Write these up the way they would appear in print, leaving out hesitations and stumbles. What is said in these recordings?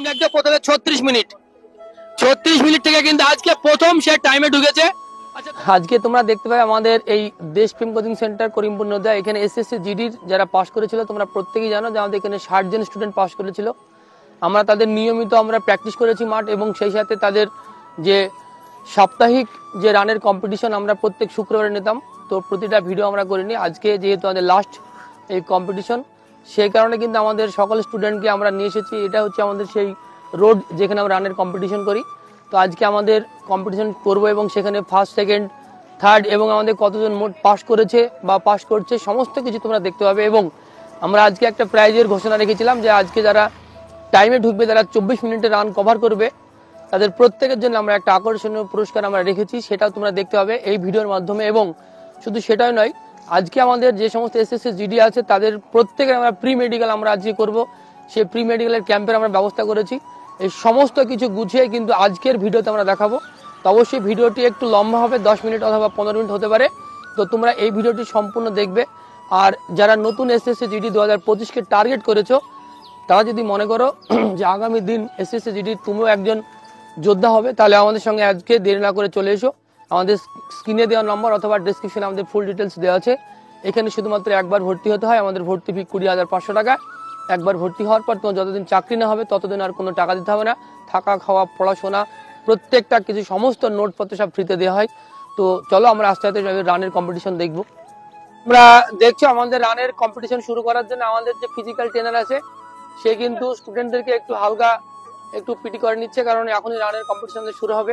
লাগছে প্রথমে 36 minute. 36 minute থেকে কিন্তু আজকে প্রথম সে টাইমে ঢুকেছে। আজকে তোমরা দেখতে পাবে আমাদের এই দেশপ্রেম কোচিং সেন্টার করিমপুর নদিয়া, এখানে এসএসসি জিডির যারা পাস করেছিল তোমরা প্রত্যেকেই জানো যে আমাদের এখানে 60 জন স্টুডেন্ট পাস করেছিল। আমরা তাদের নিয়মিত আমরা প্র্যাকটিস করেছি মাঠ, এবং সেই সাথে তাদের যে সাপ্তাহিক যে রানের কম্পিটিশন আমরা প্রত্যেক শুক্রবারে নিতাম। তো প্রতিটা ভিডিও আমরা করিনি, আজকে যেহেতু আমাদের লাস্ট এই কম্পিটিশন, সেই কারণে কিন্তু আমাদের সকল স্টুডেন্টকে আমরা নিয়ে এসেছি। এটা হচ্ছে আমাদের সেই রোড যেখানে আমরা রানের কম্পিটিশন করি। তো আজকে আমাদের কম্পিটিশন করব এবং সেখানে ফার্স্ট, সেকেন্ড, থার্ড এবং আমাদের কতজন মোট পাস করেছে বা পাস করছে সমস্ত কিছু তোমরা দেখতে পাবে। এবং আমরা আজকে একটা প্রাইজের ঘোষণা রেখেছিলাম যে আজকে যারা টাইমে ঢুকবে, যারা 24 মিনিটে রান কভার করবে, তাদের প্রত্যেকের জন্য আমরা একটা আকর্ষণীয় পুরস্কার আমরা রেখেছি, সেটাও তোমরা দেখতে পাবে এই ভিডিওর মাধ্যমে। এবং শুধু সেটাই নয়, আজকে আমাদের যে সমস্ত এসএসসি জিডি আছে তাদের প্রত্যেকের আমরা প্রি মেডিকেল আমরা আজকে করব। সেই প্রি মেডিকেলের ক্যাম্পের আমরা ব্যবস্থা করেছি। এই সমস্ত কিছু গুছিয়ে কিন্তু আজকের ভিডিওতে আমরা দেখাবো। তো অবশ্যই ভিডিওটি একটু লম্বা হবে, 10 মিনিট অথবা 15 মিনিট হতে পারে। তো তোমরা এই ভিডিওটি সম্পূর্ণ দেখবে। আর যারা নতুন এসএসসি জিডি 2025-কে টার্গেট করেছো, তারা যদি মনে করো যে আগামী দিন এসএসসি জিডি তুমিও একজন যোদ্ধা হবে, তাহলে আমাদের সঙ্গে আজকে দেরি না করে চলে এসো। আমাদের স্ক্রিনে দেওয়া নম্বর অথবা ডেসক্রিপশনে আমাদের ফুল ডিটেলস দেওয়া আছে। এখানে শুধুমাত্র একবার ভর্তি হতে হয়। আমাদের ভর্তি ফি 20,500 টাকা। একবার ভর্তি হওয়ার পর তোমার যতদিন চাকরি না হবে ততদিন আর কোনো টাকা দিতে হবে না। থাকা, খাওয়া, পড়াশোনা প্রত্যেকটা কিছু সমস্ত নোটপত্র সব ফ্রিতে দেওয়া হয়। তো চলো আমরা আস্তে আস্তে রানের কম্পিটিশন দেখবো। আমরা দেখছো আমাদের রানের কম্পিটিশন শুরু করার জন্য আমাদের যে ফিজিক্যাল ট্রেনার আছে সে কিন্তু স্টুডেন্টদেরকে একটু হালকা একটু পিটি করে নিচ্ছে, কারণ এখনই রানের কম্পিটিশন শুরু হবে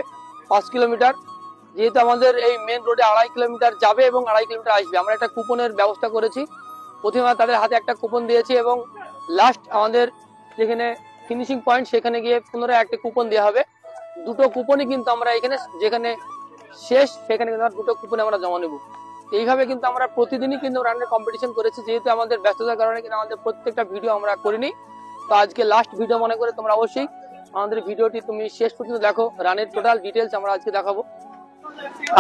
5 কিলোমিটার। যেহেতু আমাদের এই মেন রোডে 2.5 কিলোমিটার যাবে এবং 2.5 কিলোমিটার আসবে, আমরা একটা কুপনের ব্যবস্থা করেছি। প্রথমে তাদের হাতে একটা কুপন দিয়েছি এবং লাস্ট আমাদের যেখানে ফিনিশিং পয়েন্ট সেখানে গিয়ে পুনরায় একটা কুপন দেওয়া হবে। দুটো কুপনই কিন্তু আমরা এখানে যেখানে শেষ সেখানে কিন্তু দুটো কুপনে আমরা জমা নেব। এইভাবে কিন্তু আমরা প্রতিদিনই কিন্তু রানের কম্পিটিশন করেছি। যেহেতু আমাদের ব্যস্ততার কারণে কিন্তু আমাদের প্রত্যেকটা ভিডিও আমরা করিনি। তো আজকে লাস্ট ভিডিও মনে করে তোমরা অবশ্যই আমাদের ভিডিওটি তুমি শেষ পর্যন্ত দেখো। রানের টোটাল ডিটেলস আমরা আজকে দেখাবো।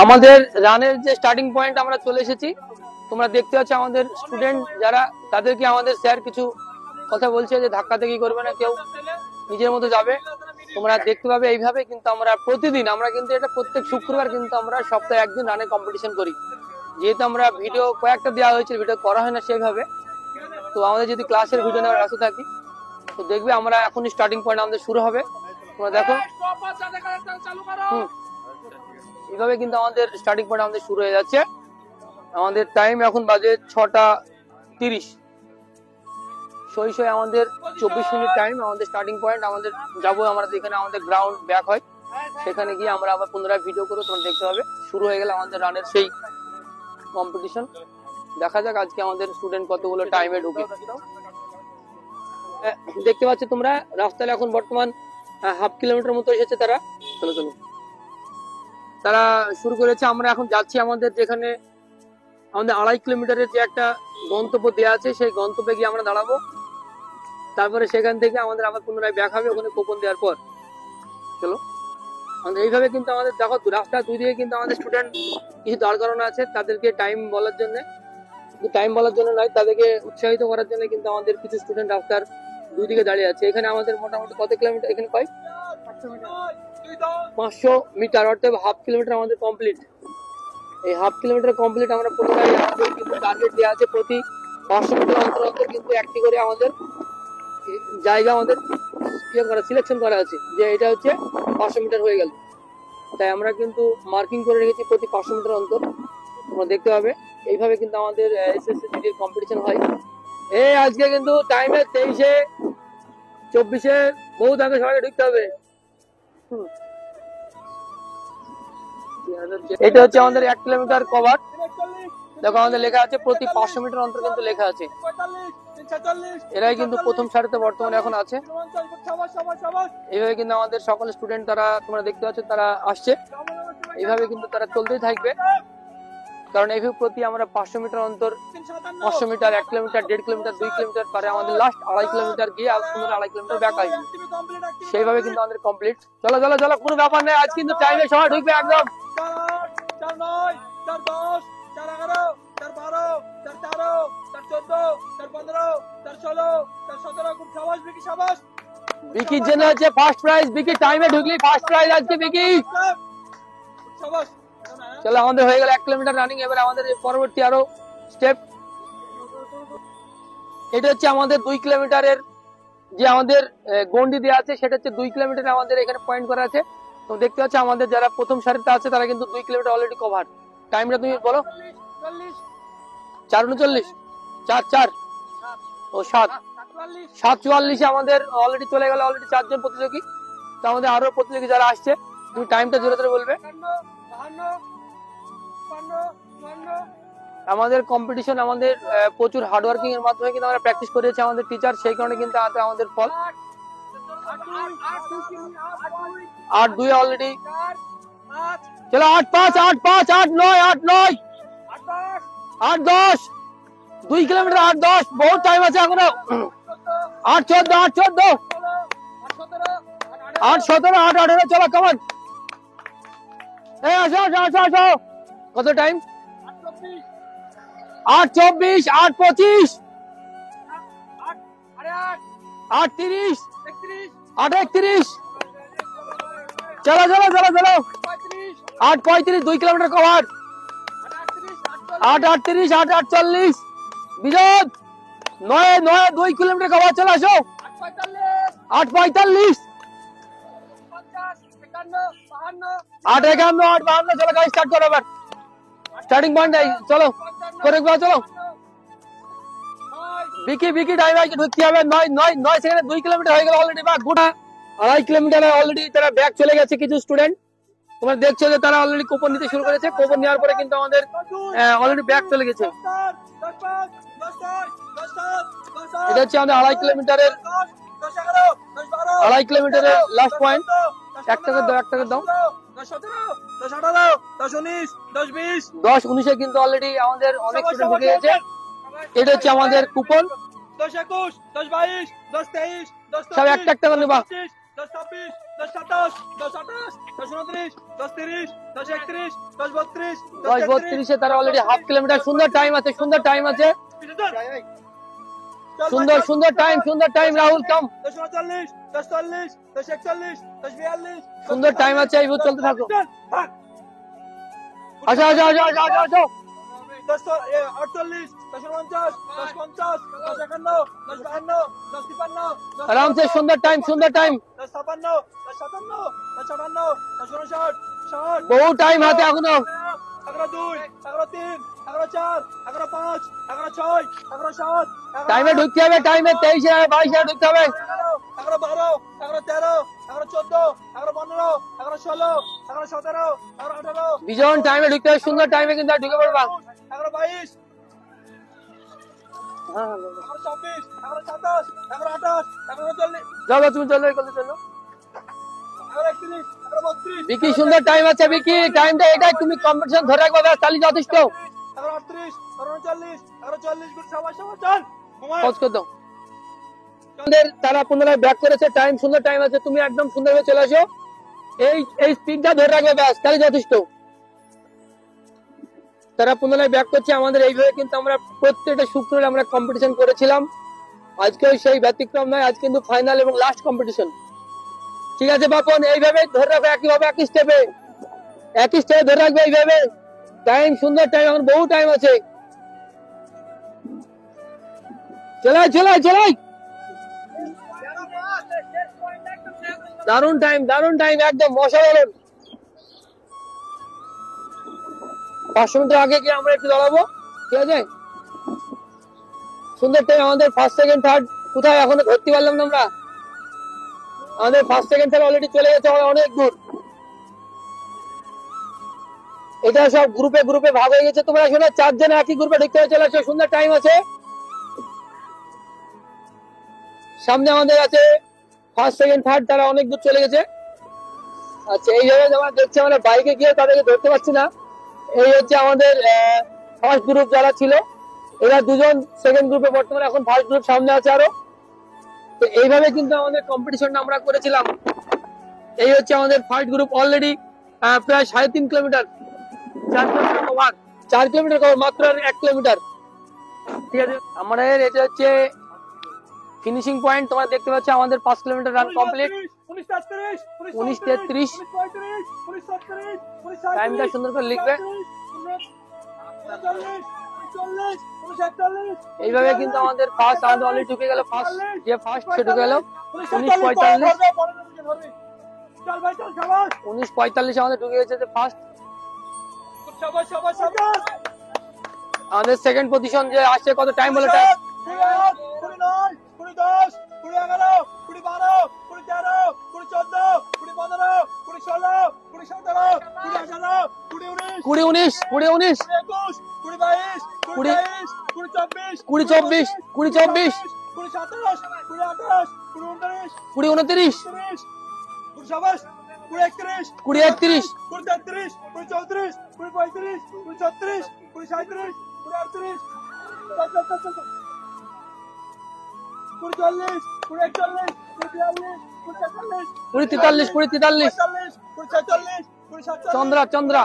আমাদের রানের যে স্টার্টিং পয়েন্ট আমরা চলে এসেছি, তোমরা দেখতে পাচ্ছ আমাদের স্টুডেন্ট যারা, তাদেরকে আমাদের স্যার কিছু কথা বলছে যে ধাক্কা থেকে করবে না, কেউ নিজের মতো যাবে। তোমরা দেখতে পাবে এইভাবে কিন্তু আমরা প্রতিদিন, আমরা কিন্তু এটা প্রত্যেক শুক্রবার কিন্তু আমরা সপ্তাহে একদিন রানের কম্পিটিশন করি। যেহেতু আমরা ভিডিও কয়েকটা দেওয়া হয়েছে, ভিডিও করা হয় না সেভাবে, তো আমাদের যদি ক্লাসের ভিডিও নেওয়ার ব্যস্ত থাকি, তো দেখবে আমরা এখনই স্টার্টিং পয়েন্ট আমাদের শুরু হবে। তোমরা দেখো এইভাবে কিন্তু আমাদের স্টার্টিং পয়েন্ট আমাদের শুরু হয়ে যাচ্ছে। আমাদের টাইম এখন বাজে 6:30। আমাদের 24 মিনিট টাইম আমাদের স্টার্টিং পয়েন্ট। আমাদের যাবো আমরা যেখানে আমাদের গ্রাউন্ড ব্যাক হয়, সেখানে গিয়ে আমরা আবার পুনরায় ভিডিও করবো। তোমরা দেখতে পাবে শুরু হয়ে গেলে আমাদের রানের সেই কম্পিটিশন। দেখা যাক আজকে আমাদের স্টুডেন্ট কতগুলো টাইমে ঢুকে। দেখতে পাচ্ছ তোমরা রাস্তায় এখন বর্তমান 1/2 কিলোমিটার মতো এসেছে তারা। চলো চলো, তারা শুরু করেছে। আমরা এখন যাচ্ছি আমাদের যেখানে আমাদের 2.5 কিলোমিটারের যে একটা গন্তব্য দেওয়া আছে, সেই গন্তব্যে গিয়ে আমরা দাঁড়াবো। তারপরে সেখান থেকে আমাদের আবার পুনরায় ব্যাক হবে ওখানে কুপন দেওয়ার পর। চলো, আমাদের এইভাবে কিন্তু আমাদের দেখো রাস্তা দুই দিকে কিন্তু আমাদের স্টুডেন্ট কিছু দাঁড় করানো আছে, তাদেরকে টাইম বলার জন্য। টাইম বলার জন্য নয়, তাদেরকে উৎসাহিত করার জন্য কিন্তু আমাদের কিছু স্টুডেন্ট রাস্তার দুই দিকে দাঁড়িয়ে আছে। এখানে আমাদের মোটামুটি কত কিলোমিটার এখানে পাই? 500 মিটার, অর্থাৎ 1/2 কিলোমিটার আমাদের কমপ্লিট। এই 1/2 কিলোমিটার কমপ্লিট। আমরা পুনরায় আমাদের কিন্তু টার্গেট দেওয়া আছে প্রতি 500 মিটার অন্তর অন্তর কিন্তু একটি করে আমাদের জায়গা আমাদের সিলেকশন করা আছে, যে এটা হচ্ছে 500 মিটার হয়ে গেল। তাই আমরা কিন্তু মার্কিং করে রেখেছি প্রতি 500 মিটার অন্তর। তোমরা দেখতে পাবে এইভাবে কিন্তু আমাদের এসএসসি জিডির কম্পিটিশন হয়। এই আজকে কিন্তু টাইমে 23-24 বহুত আগে সবাইকে ঢুকতে হবে। এটা হচ্ছে আমাদের 1 কিলোমিটার কভার। দেখো আমাদের লেখা আছে প্রতি 500 মিটার অন্তর কিন্তু লেখা আছে। এরাই কিন্তু প্রথম সারিতে বর্তমানে এখন আছে। এইভাবে কিন্তু আমাদের সকল স্টুডেন্ট তারা তোমরা দেখতে পাচ্ছ তারা আসছে। এইভাবে কিন্তু তারা চলতেই থাকবে, কারণ এইভাবে প্রতি আমরা 500 মিটার অন্তর 500 মিটার, 1 কিলোমিটার, 1.5 কিলোমিটার, 2 কিলোমিটার পারে আমাদের লাস্ট 2.5 কিলোমিটার গিয়ে আর 2.5 কিলোমিটার ব্যাক আসবে। সেইভাবে কিন্তু আমাদের কমপ্লিট। চলো চলো চলো, কোনো ব্যাপার নেই, আজ কিন্তু টাইমে সবাই ঢুকবে একদম। 4-9, 4-10, 4-11, 4-12, 4-13, 4-14, 4-15, 4-16, 4-17, খুব সাবাস বিকি সাবাস। বিকির জন্য হচ্ছে ফার্স্ট প্রাইজ, বিকি টাইমে ঢুকলি ফার্স্ট প্রাইজ আজকে বিকি। শাবাশ। চলো আমাদের হয়ে গেল 1 কিলোমিটার রানিং। এবার আমাদের পরবর্তী আরো স্টেপ, এটা হচ্ছে আমাদের 2 কিলোমিটারের যে আমাদের গন্ডি দেওয়া আছে, সেটা হচ্ছে 2 কিলোমিটার আমাদের এখানে পয়েন্ট করা আছে। তো দেখতে পাচ্ছ আমাদের যারা প্রথম সারিতে আছে তারা কিন্তু 2 কিলোমিটার অলরেডি কভার। টাইমটা তুমি বলো। 4:39, 4:4 ও 7:44 আমাদের অলরেডি চলে গেল, অলরেডি 4 জন প্রতিযোগী। তো আমাদের আরো প্রতিযোগী যারা আসছে, তুমি টাইমটা জোরে জোরে বলবে। আমাদের কম্পিটিশন আমাদের প্রচুর হার্ডওয়ার্কিং এর মাধ্যমে কিন্তু আমরা প্র্যাকটিস করেছি আমাদের টিচার, সেই কারণে কিন্তু আমাদের ফল। 8-2 অলরেডি। চলো 8-5, 8-5, 8-9, 8-9, 8-10, 2 কিলোমিটার 8-10, বহুত টাইম আছে এখনো। 8-14, 8-14, 8-17, 8-18, চলো কমান। আসো আসো আসো আসো। কত টাইম? 8-24, 8-25, 8-30, 8-31, চলো চলো চলো চলো। 8-35, 2 কিলোমিটার কভার। 8-38, 8-48, বিজন 9-9, 2 কিলোমিটার কভার। চলে আসো। 8-45, 8-51, 8-52, চলো গাড়ি স্টার্ট করো এবার। স্টার্টিং পয়েন্ট চলো করে চলো। বিকি বিকি ড্রাইভারকে ঢুকতে হবে। 9 সেকেন্ডে 2 কিলোমিটার হয়ে গেল অলরেডি। বা গোটা 2.5 কিলোমিটার অলরেডি তারা ব্যাক চলে গেছে কিছু স্টুডেন্ট। তোমরা দেখছো যে তারা অলরেডি কুপন নিতে শুরু করেছে। কুপন নেওয়ার পরে কিন্তু আমাদের অলরেডি ব্যাক চলে গেছে। এটা হচ্ছে আমাদের 2.5 কিলোমিটারের 2.5 কিলোমিটারের লাস্ট পয়েন্ট। 1 টাকা দাও, 1 টাকা দাও। 10-19 কিন্তু অলরেডি আমাদের অনেক স্টুডেন্ট ঢুকে গেছে। এটা হচ্ছে আমাদের কুপন। 10-21, 10-22, 10-23, সব একটা একটা করে নেবা। 10-26, 10-27, 10-28, 10-29, 10-30, 10-31, 10-32, 10-32 তারা অলরেডি হাফ কিলোমিটার। সুন্দর টাইম আছে, সুন্দর টাইম আছে, সুন্দর সুন্দর টাইম, সুন্দর টাইম। রাহুল কাম। 10-39, 10-40, 10-41, 10-42, সুন্দর টাইম আছে, এই চলতে থাকো। আসো আসো আসো আসো আসো আসো। 10-48, 10-49, 10-50, 10-51, 10-52, 10-53, আরামসে সুন্দর টাইম, সুন্দর টাইম। 10-56, 10-57, 10-58, 10-59, 60, বহু টাইম হাতে এখনো। 11-2, 11-3, 11-4, 11-5, 11-6, 11-7, টাইমে ঢুকতে হবে, টাইমে 23, 22 ঢুকতে হবে। 11-12, 11-13, 11-14, 11-15, 11-16, 11-17, 11-18, বিজন টাইমে ঢুকতে হবে, সুন্দর টাইমে কিন্তু আর ঢুকে পড়বা। 11-22, 11-24, 11-27, 11-28, 11-29, চলো তুমি চলো, এই কথা চলো। 11-31, 11-32, বিকি সুন্দর টাইম আছে বিকি, টাইমটা এটাই, তুমি কম্পিটিশন ধরে রাখবে, ব্যাস তাহলে যথেষ্ট। 11-38, 11-39, 11-40, গুড সবাই সবাই চল পজ করে দাও। আমাদের তারা পুনরায় ব্যাক করেছে, টাইম সুন্দর টাইম আছে, তুমি একদম সুন্দরভাবে চলে আসো। এই স্পিডটা ধরে রাখবে, ব্যাস তাহলে যথেষ্ট। তারা পুনরায় ব্যাক করছে। আমাদের এইভাবে কিন্তু আমরা প্রত্যেকটা শুক্রবার আমরা কম্পিটিশন করেছিলাম। আজকেও সেই ব্যতিক্রম নয়, আজ কিন্তু ফাইনাল এবং লাস্ট কম্পিটিশন। ঠিক আছে বাপন, এইভাবে ধরে রাখবে, একইভাবে একই স্টেপে ধরে রাখবে এইভাবে। টাইম সুন্দর টাইম, এখন বহু টাইম আছে। চলাই চলাই চলাই। দারুণ টাইম, দারুণ টাইম, একদম অসাধারণ। 500 মিটার আগে গিয়ে আমরা একটু দাঁড়াবো, ঠিক আছে। সুন্দর টাইম আমাদের। ফার্স্ট সেকেন্ড থার্ড কোথায় এখনো ধরতে পারলাম না আমরা। আমাদের ফার্স্ট সেকেন্ড থার্ড অলরেডি চলে গেছে অনেক দূর। এটা সব গ্রুপে গ্রুপে ভাগ হয়ে গেছে। তোমরা শোনো, 4 জন একই গ্রুপে ঢুকতে হয়ে চলে আসো। সুন্দর টাইম আছে। সামনে আমাদের আছে ফার্স্ট সেকেন্ড থার্ড, তারা অনেক দূর চলে গেছে। আচ্ছা, এইভাবে আমরা দেখছি, আমরা বাইকে গিয়ে তাদেরকে ধরতে পারছি না। এই হচ্ছে আমাদের ফার্স্ট গ্রুপ যারা ছিল, এরা 2 জন সেকেন্ড গ্রুপে, বর্তমানে এখন ফার্স্ট গ্রুপ সামনে আছে আরো। তো এইভাবে কিন্তু আমাদের কম্পিটিশনটা আমরা করেছিলাম। এই হচ্ছে আমাদের ফার্স্ট গ্রুপ, অলরেডি প্রায় 3.5 kilometre, 4 kilometre cover, 4 kilometre cover, মাত্র 1 কিলোমিটার। ঠিক আছে, আমাদের এটা হচ্ছে ফিনিশিং পয়েন্ট তোমরা দেখতে পাচ্ছ আমাদের 5 কিলোমিটার রান কমপ্লিট। 19:33 টাইমটা সুন্দর করে লিখবে। এইভাবে কিন্তু আমাদের ফার্স্ট আমাদের অলরেডি ঢুকে গেল, ফার্স্ট যে ফার্স্ট সে ঢুকে গেল 19:45 আমাদের ঢুকে গেছে যে ফার্স্ট। আমাদের সেকেন্ড পজিশন যে আসছে কত টাইম বলে টাইম 20:19 20:19 20:24 20:24 20:29 20:31 20:43 চন্দ্রা চন্দ্রা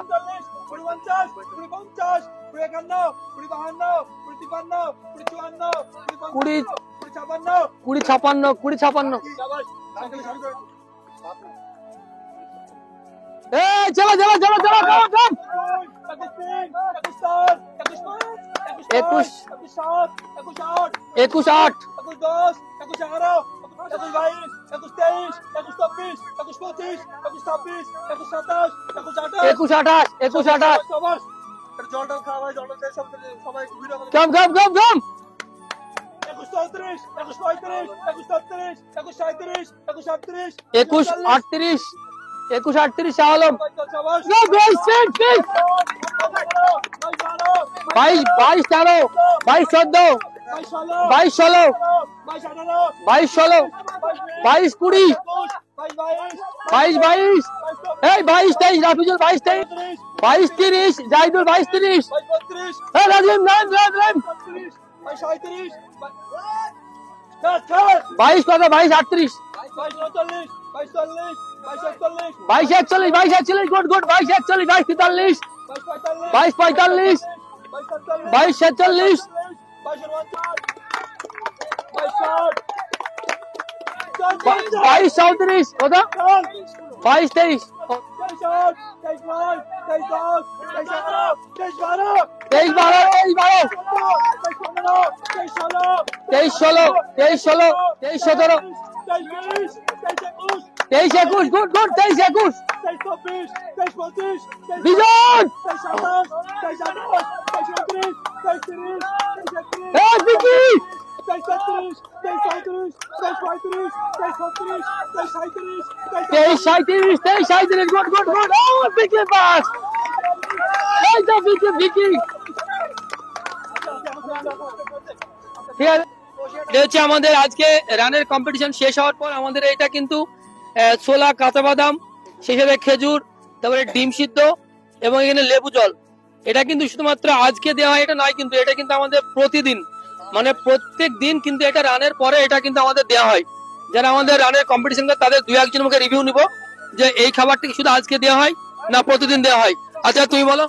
20:56 চলো চলো চলো চলো 21:8 কম কম কম কম 21:38 শাহ আলম 22:13 22:14 22:16 22:16 22:20 22:22 এই 22:23 রাফিজুল 22:23 22:30 জাহিদুল 22:30 এই রাজিম নাম 22 কত 22:38 22:41 গুড গুড 22:41 22:43 22:45 22:46 22:34 কত 22:23 23:21 গুড গুড 23:21 বিজন বিকি 23:37 গুড গুড গুড বিকি পাস এই তো বিকি বিকি ঠিক আছে। এটা হচ্ছে আমাদের আজকে রানের কম্পিটিশন শেষ হওয়ার পর আমাদের এটা কিন্তু ছোলা কাঁচা বাদাম সেই সাথে খেজুর তারপরে ডিম সিদ্ধ এবং এখানে লেবু জল এটা কিন্তু শুধুমাত্র আজকে দেওয়া হয় এটা নয়, কিন্তু এটা কিন্তু আমাদের প্রতিদিন মানে প্রত্যেক দিন কিন্তু এটা রানের পরে এটা কিন্তু আমাদের দেওয়া হয়। যারা আমাদের রানের কম্পিটিশন করে তাদের 2-1 মুখে রিভিউ নিব যে এই খাবারটা কি শুধু আজকে দেওয়া হয় না প্রতিদিন দেওয়া হয়। আচ্ছা তুমি বলো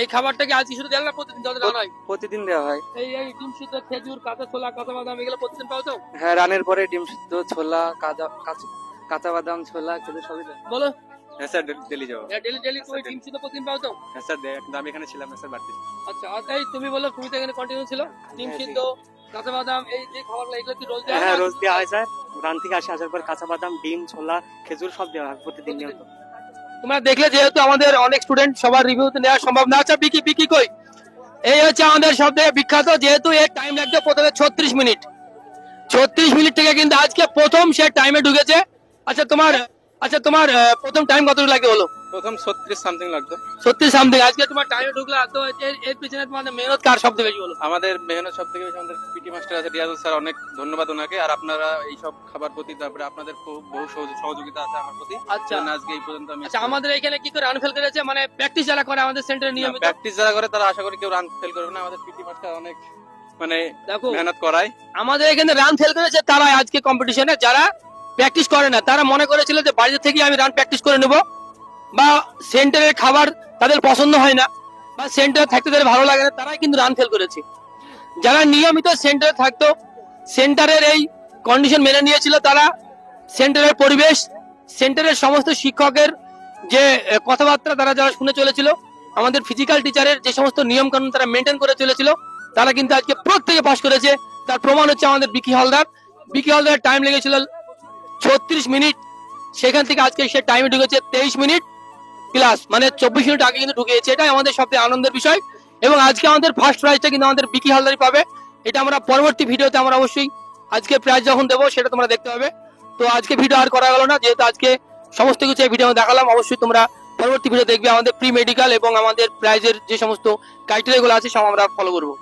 এই খাবারটা কি আজকে শুধু দেওয়া না প্রতিদিন দেওয়া হয়? প্রতিদিন দেওয়া হয়। এই এই ডিম সিদ্ধ খেজুর কাঁচা ছোলা কাঁচা বাদাম এগুলো প্রতিদিন পাও তো? হ্যাঁ, রানের পরে ডিম সিদ্ধ ছোলা কাঁচা বাদাম ছোলা খেজুর সবই দেয়। বলো হ্যাঁ স্যার, ডেলি যাবো। ডেলি ডেলি তুমি ডিম সিদ্ধ প্রতিদিন পাও তো? হ্যাঁ স্যার, কিন্তু আমি এখানে ছিলাম না স্যার, বাড়তে। আচ্ছা এই তুমি বলো তুমি তো এখানে কন্টিনিউ ছিল ডিম সিদ্ধ কাঁচা বাদাম এই যে খাবারগুলো এগুলো কি রোজ দেওয়া হয়? হ্যাঁ, রোজ দেওয়া হয় স্যার। রান থেকে আসার পর কাঁচা বাদাম ডিম ছোলা খেজুর সব দেওয়া হয় প্রতিদিন নিয়মিত। তোমরা দেখলে যেহেতু আমাদের অনেক স্টুডেন্ট সবার রিভিউ তো নেওয়া সম্ভব না। আচ্ছা বিকি বিকি কই এই হচ্ছে আমাদের সবথেকে বিখ্যাত, যেহেতু এর টাইম লাগছে প্রথমে 36 মিনিট 36 মিনিট থেকে কিন্তু আজকে প্রথম সে টাইমে ঢুকেছে। আচ্ছা তোমার প্রথম টাইম কতটুকু লাগে হলো? প্রথম 36 সামথিং লাগতো। 36 সামথিং। আজকে তোমার টাইমে ঢুকলা তো এর পিছনে তোমাদের মেহনত কার সবথেকে বেশি হলো? আমাদের মেহনত সব থেকে বেশি আমাদের পিটি মাস্টার আছে রিয়াজুল স্যার, অনেক ধন্যবাদ ওনাকে। আর আপনারা এই সব খাবার প্রতি তারপরে আপনাদের বহু সহযোগিতা আছে আমার প্রতি। আচ্ছা আজকে এই পর্যন্ত আমি। আচ্ছা আমাদের এখানে কি করে রান ফেল করেছে মানে প্র্যাকটিস যারা করে আমাদের সেন্টারে নিয়মিত প্র্যাকটিস যারা করে তারা আশা করি কেউ রান ফেল করবে না। আমাদের পিটি মাস্টার অনেক মানে দেখো মেহনত করায়। আমাদের এখানে রান ফেল করেছে তারা আজকে কম্পিটিশনে, যারা প্র্যাকটিস করে না তারা মনে করেছিল যে বাড়িতে থেকে আমি রান প্র্যাকটিস করে নেব বা সেন্টারের খাবার তাদের পছন্দ হয় না বা সেন্টারে থাকতে তাদের ভালো লাগে না, তারাই কিন্তু রান ফেল করেছে। যারা নিয়মিত সেন্টারে থাকতো সেন্টারের এই কন্ডিশন মেনে নিয়েছিল তারা। সেন্টারের পরিবেশ, সেন্টারের সমস্ত শিক্ষকের যে কথাবার্তা তারা যারা শুনে চলেছিল, আমাদের ফিজিক্যাল টিচারের যে সমস্ত নিয়ম কানুন তারা মেনটেন করে চলেছিল, তারা কিন্তু আজকে প্রত্যেকে পাশ করেছে। তার প্রমাণ হচ্ছে আমাদের বিকি হালদার। বিকি হালদার টাইম লেগেছিল 36 মিনিট, সেখান থেকে আজকে সে টাইমে ঢুকেছে 23 মিনিট প্লাস, মানে 24 মিনিট আগে কিন্তু ঢুকেছে। এটাই আমাদের সবচেয়ে আনন্দের বিষয়। এবং আজকে আমাদের ফার্স্ট প্রাইজটা কিন্তু আমাদের বিকি হালদারই পাবে। এটা আমরা পরবর্তী ভিডিওতে আমরা অবশ্যই আজকে প্রাইজ যখন দেবো সেটা তোমরা দেখতে পাবে। তো আজকে ভিডিও আর করা গেল না, যেহেতু আজকে সমস্ত কিছু এই ভিডিও দেখালাম। অবশ্যই তোমরা পরবর্তী ভিডিও দেখবে। আমাদের প্রি মেডিকেল এবং আমাদের প্রাইজের যে সমস্ত ক্রাইটেরিয়া গুলো আছে সব আমরা ফলো করবো।